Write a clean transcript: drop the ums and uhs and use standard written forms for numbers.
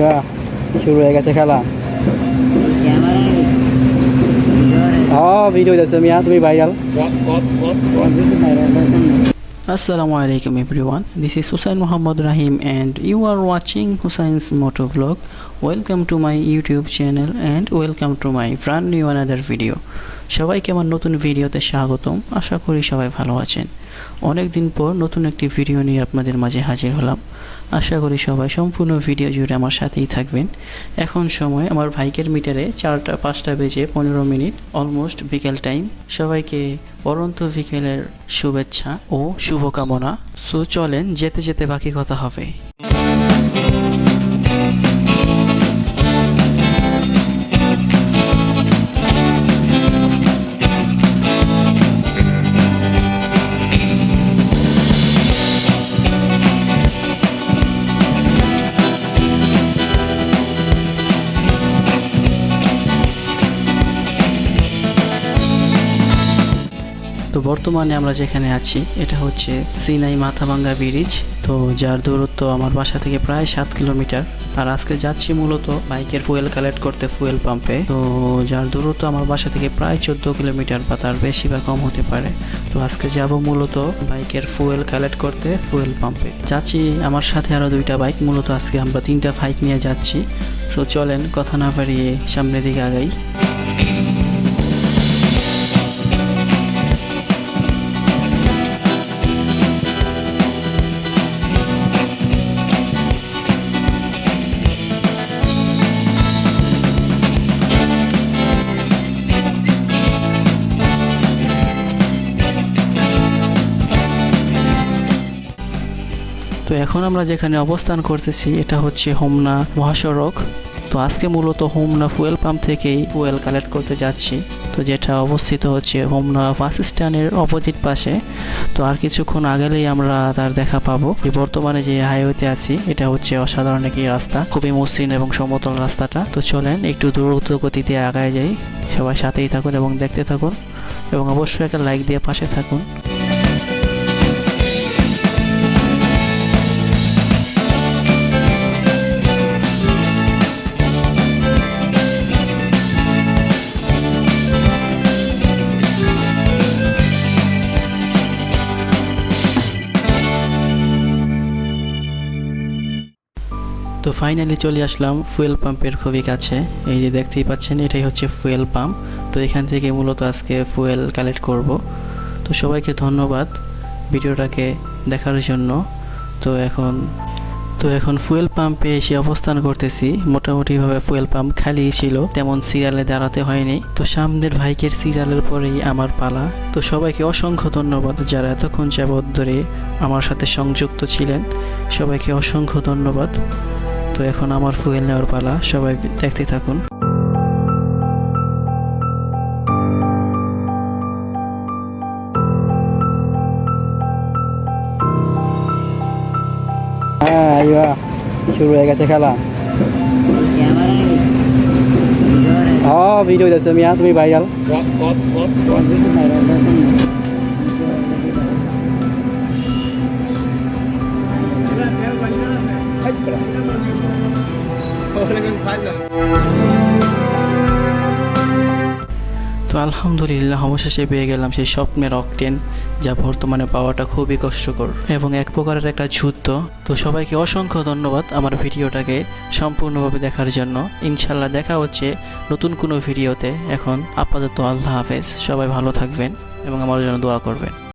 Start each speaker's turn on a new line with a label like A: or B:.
A: বাহ, শুরু হয়ে গেছে খেলা। ভিডিও যাচ্ছে মিয়া, তুমি viral. Assalamu alaikum everyone, this is Hussain Muhammad Rahim and you are watching Hussein's Moto Vlog. Welcome to my YouTube channel and welcome to my brand new another video. সবাইকে আমার নতুন ভিডিওতে স্বাগতম। আশা করি সবাই ভালো আছেন। অনেক দিন পর নতুন একটি ভিডিও নিয়ে আপনাদের মাঝে হাজির হলাম। আশা করি সবাই সম্পূর্ণ ভিডিও জুড়ে আমার সাথেই থাকবেন। এখন সময় আমার ভাইকের মিটারে 4টা 5:15 অলমোস্ট বিকেল টাইম। সবাইকে পরন্ত বিকেলের শুভেচ্ছা ও শুভকামনা। সো চলেন যেতে যেতে বাকি কথা হবে। তো বর্তমানে আমরা যেখানে আছি এটা হচ্ছে সিনাই মাথাভাঙ্গা ব্রিজ। তো যার দূরত্ব আমার বাসা থেকে প্রায় 7 কিলোমিটার। আর আজকে যাচ্ছি মূলত বাইকের ফুয়েল কালেক্ট করতে ফুয়েল পাম্পে। তো যার দূরত্ব আমার বাসা থেকে প্রায় 14 কিলোমিটার বা তার বেশি বা কম হতে পারে। তো আজকে যাব মূলত বাইকের ফুয়েল কালেক্ট করতে ফুয়েল পাম্পে যাচ্ছি। আমার সাথে আরো 2টা বাইক, মূলত আজকে আমরা 3টা বাইক নিয়ে যাচ্ছি। সো চলেন কথা না বাড়িয়ে সামনের দিকে আগাই। তো এখন আমরা যেখানে অবস্থান করতেছি এটা হচ্ছে হোমনা মহাসড়ক। তো আজকে মূলত হোমনা ফুয়েল পাম্প থেকেই ফুয়েল কালেক্ট করতে যাচ্ছি। তো যেটা অবস্থিত হচ্ছে হোমনা বাস স্ট্যান্ডের অপোজিট পাশে। তো আর কিছুক্ষণ আগেলেই আমরা তার দেখা পাবো। বর্তমানে যে হাইওয়েতে আছি এটা হচ্ছে অসাধারণ একটি রাস্তা, খুবই মসৃণ এবং সমতল রাস্তাটা। তো চলেন একটু দ্রুত গতিতে আগায় যাই। সবাই সাথেই থাকুন এবং দেখতে থাকুন এবং অবশ্যই একটা লাইক দিয়ে পাশে থাকুন। তো ফাইনালি চলে আসলাম ফুয়েল পাম্পের খুবই কাছে। এই যে দেখতেই পাচ্ছেন এটাই হচ্ছে ফুয়েল পাম্প। তো এখান থেকে মূলত আজকে ফুয়েল কালেক্ট করব। তো সবাইকে ধন্যবাদ ভিডিওটাকে দেখার জন্য। তো এখন ফুয়েল পাম্পে এসে অবস্থান করতেছি। মোটামুটিভাবে ফুয়েল পাম্প খালি ছিল, তেমন সিরিয়ালে দাঁড়াতে হয়নি। তো সামনের ভাইকের সিরিয়ালের পরেই আমার পালা। তো সবাইকে অসংখ্য ধন্যবাদ যারা এতক্ষণ যাবৎ ধরে আমার সাথে সংযুক্ত ছিলেন। সবাইকে অসংখ্য ধন্যবাদ। তো এখন আমার ফুয়েল নেওয়ার পালা, সবাই দেখতে থাকুন। শুরু হয়ে গেছে খেলা। ভিডিও যাচ্ছে মিয়া, তুমি ভাইরাল। তো আলহামদুলিল্লাহ অবশেষে পেয়ে গেলাম সেই স্বপ্নের অকটেন, যা বর্তমানে পাওয়াটা খুবই কষ্টকর এবং এক প্রকারের একটা যুদ্ধ। তো সবাইকে অসংখ্য ধন্যবাদ আমার ভিডিওটাকে সম্পূর্ণভাবে দেখার জন্য। ইনশাল্লাহ দেখা হচ্ছে নতুন কোনো ভিডিওতে। এখন আপাতত আল্লাহ হাফেজ, সবাই ভালো থাকবেন এবং আমার জন্য দোয়া করবেন।